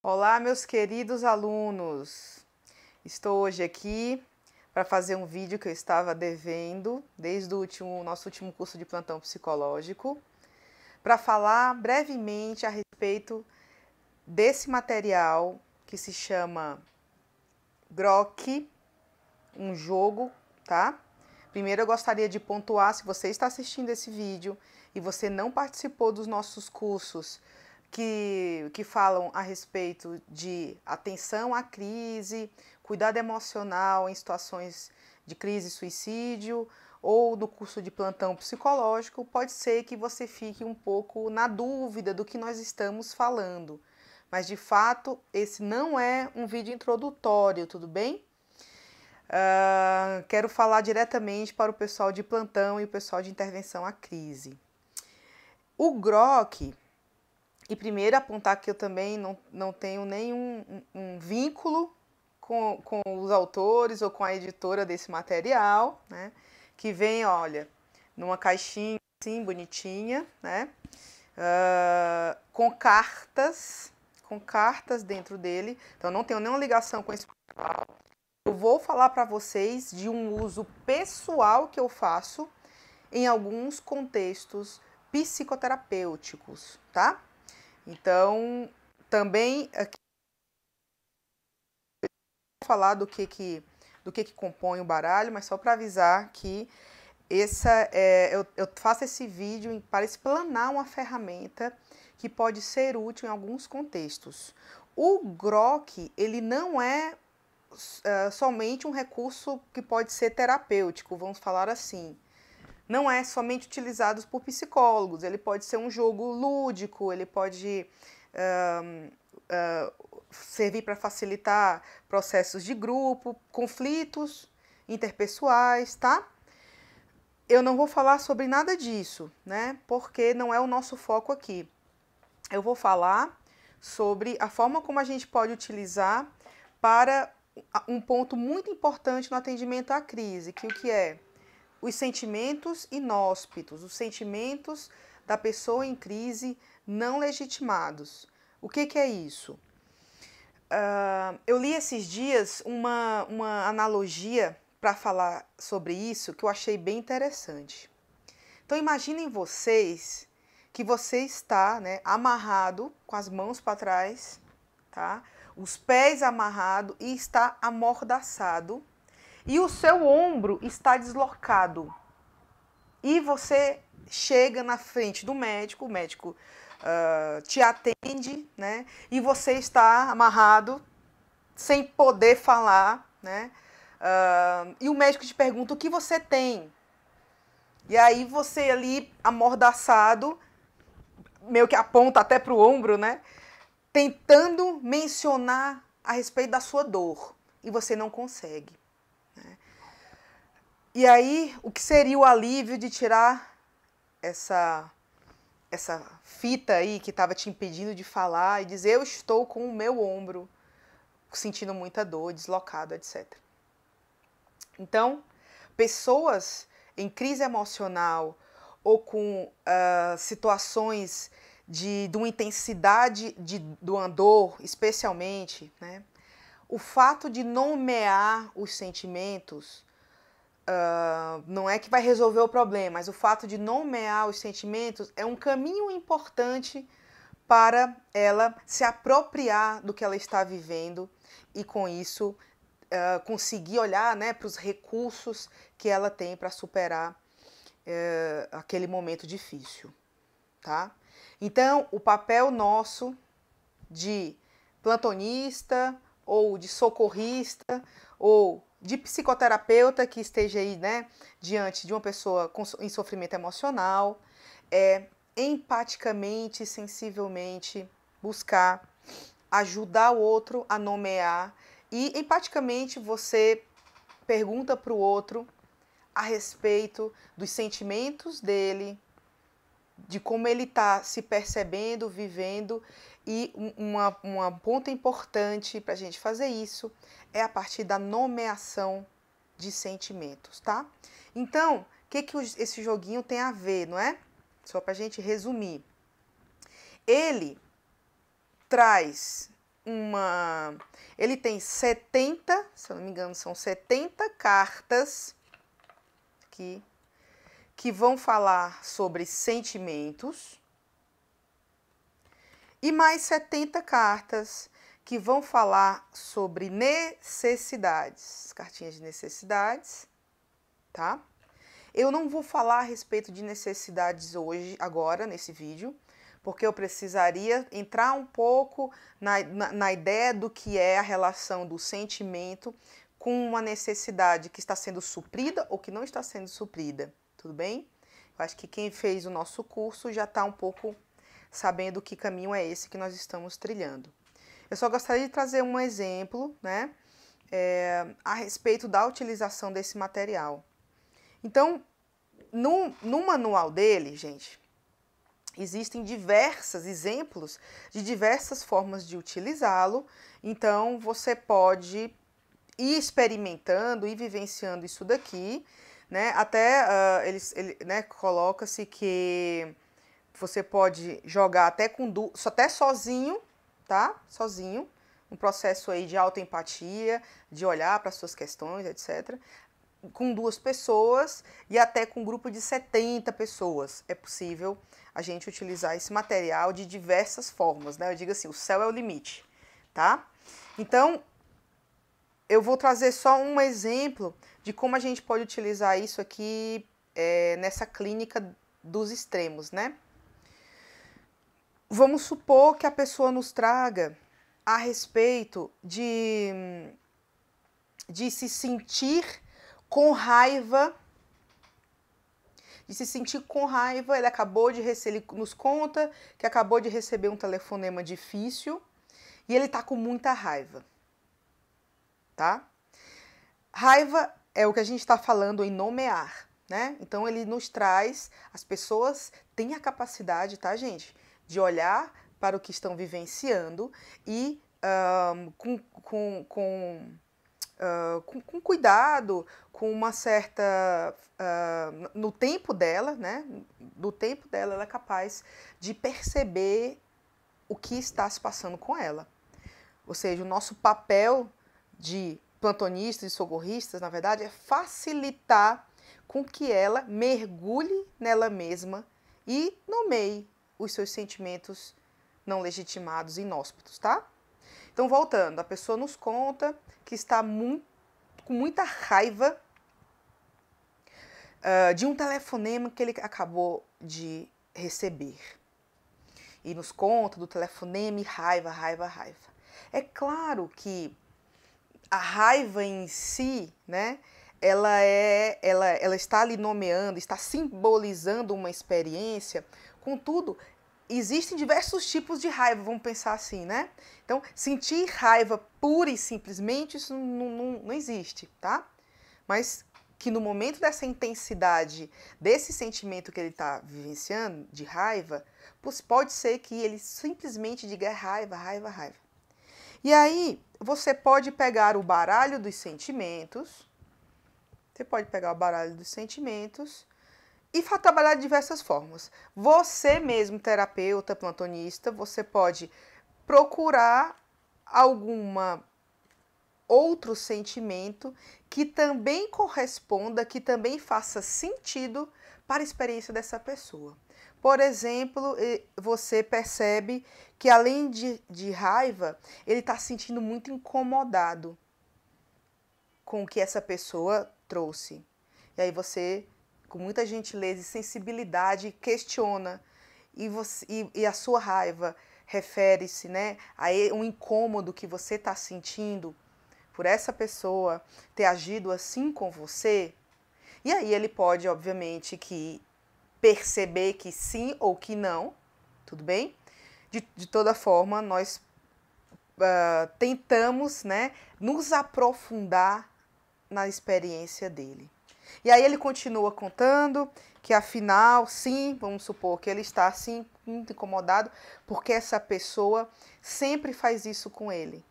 Olá, meus queridos alunos! Estou hoje aqui para fazer um vídeo que eu estava devendo desde o nosso último curso de plantão psicológico, para falar brevemente a respeito desse material que se chama Grok, um jogo, tá? Primeiro eu gostaria de pontuar, se você está assistindo esse vídeo e você não participou dos nossos cursos que falam a respeito de atenção à crise, cuidado emocional em situações de crise e suicídio, ou no curso de plantão psicológico, pode ser que você fique um pouco na dúvida do que nós estamos falando. Mas, de fato, esse não é um vídeo introdutório, tudo bem? Quero falar diretamente para o pessoal de plantão e o pessoal de intervenção à crise. O Grok, e primeiro apontar que eu também não tenho nenhum vínculo com os autores ou com a editora desse material, né? Que vem, olha, numa caixinha assim, bonitinha, né? Com cartas dentro dele. Então não tenho nenhuma ligação com esse material. Eu vou falar para vocês de um uso pessoal que eu faço em alguns contextos psicoterapêuticos, tá? Então, também aqui vou falar do que compõe o baralho, mas só para avisar que eu faço esse vídeo para explanar uma ferramenta que pode ser útil em alguns contextos. O Grok, ele não é somente um recurso que pode ser terapêutico, vamos falar assim. Não é somente utilizado por psicólogos, ele pode ser um jogo lúdico, ele pode servir para facilitar processos de grupo, conflitos interpessoais, tá? Eu não vou falar sobre nada disso, né? Porque não é o nosso foco aqui. Eu vou falar sobre a forma como a gente pode utilizar para um ponto muito importante no atendimento à crise, que o que é? Os sentimentos inóspitos, os sentimentos da pessoa em crise não legitimados. O que é isso? Eu li esses dias uma analogia para falar sobre isso que eu achei bem interessante. Então imaginem vocês que você está, né, amarrado com as mãos para trás, tá? Os pés amarrados e está amordaçado. E o seu ombro está deslocado. E você chega na frente do médico, o médico te atende, né? E você está amarrado, sem poder falar, né? E o médico te pergunta o que você tem. E aí você ali, amordaçado, meio que aponta até para o ombro, né? Tentando mencionar a respeito da sua dor. E você não consegue. E aí, o que seria o alívio de tirar essa fita aí que estava te impedindo de falar e dizer eu estou com o meu ombro sentindo muita dor, deslocado, etc. Então, pessoas em crise emocional ou com situações de uma intensidade de uma dor, especialmente, né? O fato de nomear os sentimentos não é que vai resolver o problema, mas o fato de nomear os sentimentos é um caminho importante para ela se apropriar do que ela está vivendo e, com isso, conseguir olhar, né, para os recursos que ela tem para superar aquele momento difícil, tá? Então, o papel nosso de plantonista ou de socorrista ou de psicoterapeuta que esteja aí, né, diante de uma pessoa em sofrimento emocional, é empaticamente, sensivelmente buscar ajudar o outro a nomear e empaticamente você pergunta para o outro a respeito dos sentimentos dele, de como ele está se percebendo, vivendo, e uma ponta importante para a gente fazer isso é a partir da nomeação de sentimentos, tá? Então, o que esse joguinho tem a ver, não é? Só para a gente resumir. Ele traz Ele tem 70, se eu não me engano, são 70 cartas que vão falar sobre sentimentos e mais 70 cartas que vão falar sobre necessidades, cartinhas de necessidades, tá? Eu não vou falar a respeito de necessidades hoje, agora, nesse vídeo, porque eu precisaria entrar um pouco na ideia do que é a relação do sentimento com uma necessidade que está sendo suprida ou que não está sendo suprida, tudo bem? Eu acho que quem fez o nosso curso já está um pouco sabendo que caminho é esse que nós estamos trilhando. Eu só gostaria de trazer um exemplo, né, a respeito da utilização desse material. Então, no manual dele, gente, existem diversos exemplos de diversas formas de utilizá-lo. Então, você pode ir experimentando e vivenciando isso daqui, né? Até né, coloca-se que você pode jogar até sozinho, tá? Sozinho, um processo aí de autoempatia, de olhar para as suas questões, etc. Com 2 pessoas e até com um grupo de 70 pessoas. É possível a gente utilizar esse material de diversas formas, né? Eu digo assim, o céu é o limite, tá? Então, eu vou trazer só um exemplo de como a gente pode utilizar isso aqui nessa clínica dos extremos, né? Vamos supor que a pessoa nos traga a respeito de se sentir com raiva, ele acabou de receber, ele nos conta que acabou de receber um telefonema difícil e ele tá com muita raiva, tá? Raiva é o que a gente está falando em nomear, né? Então ele nos traz, as pessoas têm a capacidade, tá, gente, de olhar para o que estão vivenciando e com cuidado, com uma certa... no tempo dela, né? No tempo dela, ela é capaz de perceber o que está se passando com ela. Ou seja, o nosso papel de plantonistas e socorristas, na verdade, é facilitar com que ela mergulhe nela mesma e nomeie os seus sentimentos não legitimados e inóspitos, tá? Então, voltando, a pessoa nos conta que está com muita raiva de um telefonema que ele acabou de receber. E nos conta do telefonema e raiva, raiva, raiva. É claro que a raiva em si, né, ela está ali nomeando, está simbolizando uma experiência, contudo, existem diversos tipos de raiva, vamos pensar assim, né? Então, sentir raiva pura e simplesmente, isso não existe, tá? Mas que no momento dessa intensidade, desse sentimento que ele está vivenciando, de raiva, pode ser que ele simplesmente diga raiva, raiva, raiva. E aí, você pode pegar o baralho dos sentimentos, e trabalhar de diversas formas. Você mesmo, terapeuta, plantonista, você pode procurar outro sentimento que também corresponda, que também faça sentido para a experiência dessa pessoa. Por exemplo, você percebe que além de raiva, ele está se sentindo muito incomodado com o que essa pessoa trouxe. E aí você, com muita gentileza e sensibilidade, questiona. E a sua raiva refere-se, né, a um incômodo que você está sentindo por essa pessoa ter agido assim com você. E aí ele pode, obviamente, perceber que sim ou que não, tudo bem? De toda forma, nós tentamos, né, nos aprofundar na experiência dele. E aí ele continua contando que afinal, sim, vamos supor que ele está assim muito incomodado porque essa pessoa sempre faz isso com ele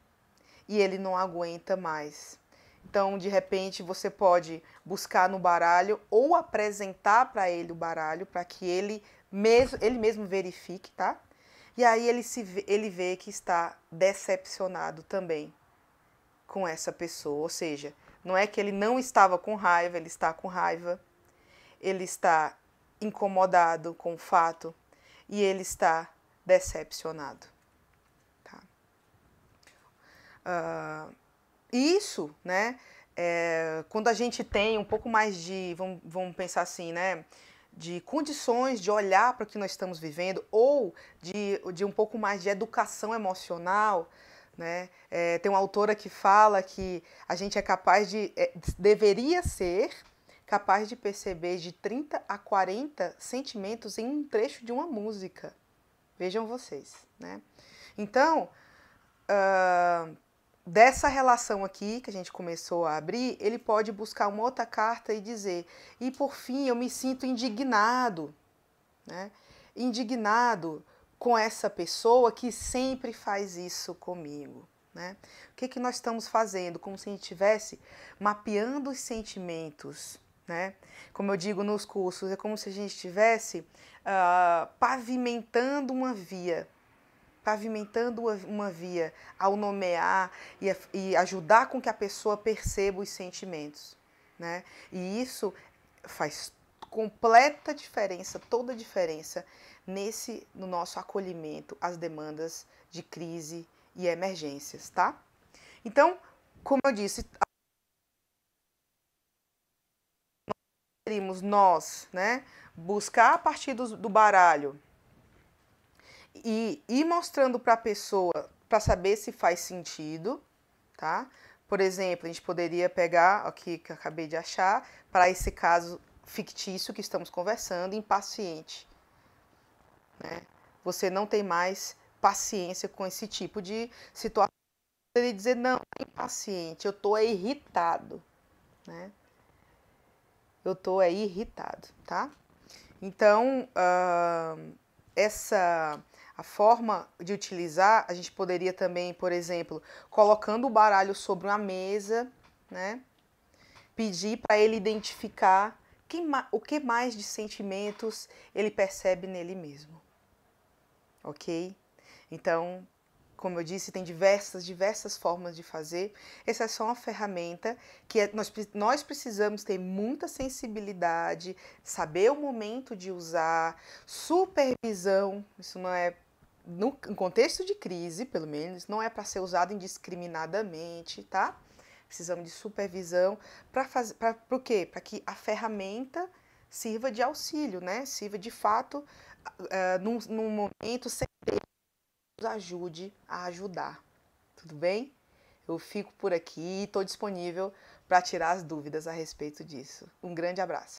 e ele não aguenta mais. Então, de repente, você pode buscar no baralho ou apresentar para ele o baralho para que ele mesmo verifique, tá? E aí ele vê que está decepcionado também com essa pessoa. Ou seja, não é que ele não estava com raiva, ele está com raiva, ele está incomodado com o fato e ele está decepcionado. Tá? Isso, né? Quando a gente tem um pouco mais de, vamos pensar assim, né? De condições de olhar para o que nós estamos vivendo ou de um pouco mais de educação emocional, né? Tem uma autora que fala que a gente é capaz de, deveria ser capaz de perceber de 30 a 40 sentimentos em um trecho de uma música. Vejam vocês, né? Então, dessa relação aqui que a gente começou a abrir, ele pode buscar uma outra carta e dizer: e por fim eu me sinto indignado, né? Indignado com essa pessoa que sempre faz isso comigo. Né? O que nós estamos fazendo? Como se a gente estivesse mapeando os sentimentos. Né? Como eu digo nos cursos, é como se a gente estivesse pavimentando uma via. Pavimentando uma via ao nomear e ajudar com que a pessoa perceba os sentimentos. Né? E isso faz completa diferença, toda a diferença no nosso acolhimento às demandas de crise e emergências, tá? Então, como eu disse, nós, né, buscar a partir do baralho e ir mostrando para a pessoa para saber se faz sentido, tá? Por exemplo, a gente poderia pegar aqui que eu acabei de achar para esse caso fictício que estamos conversando, impaciente. Né? Você não tem mais paciência com esse tipo de situação. Ele dizer, não, impaciente, eu tô irritado. Né? Eu tô irritado, tá? Então, a forma de utilizar, a gente poderia também, por exemplo, colocando o baralho sobre uma mesa, né? Pedir para ele identificar o que mais de sentimentos ele percebe nele mesmo. Ok? Então, como eu disse, tem diversas formas de fazer. Essa é só uma ferramenta que nós precisamos ter muita sensibilidade, saber o momento de usar, supervisão. Isso não é, no contexto de crise, pelo menos, não é para ser usado indiscriminadamente, tá? Precisamos de supervisão para o quê? Para que a ferramenta sirva de auxílio, né? Sirva de fato num momento sem nos ajude a ajudar. Tudo bem? Eu fico por aqui e estou disponível para tirar as dúvidas a respeito disso. Um grande abraço.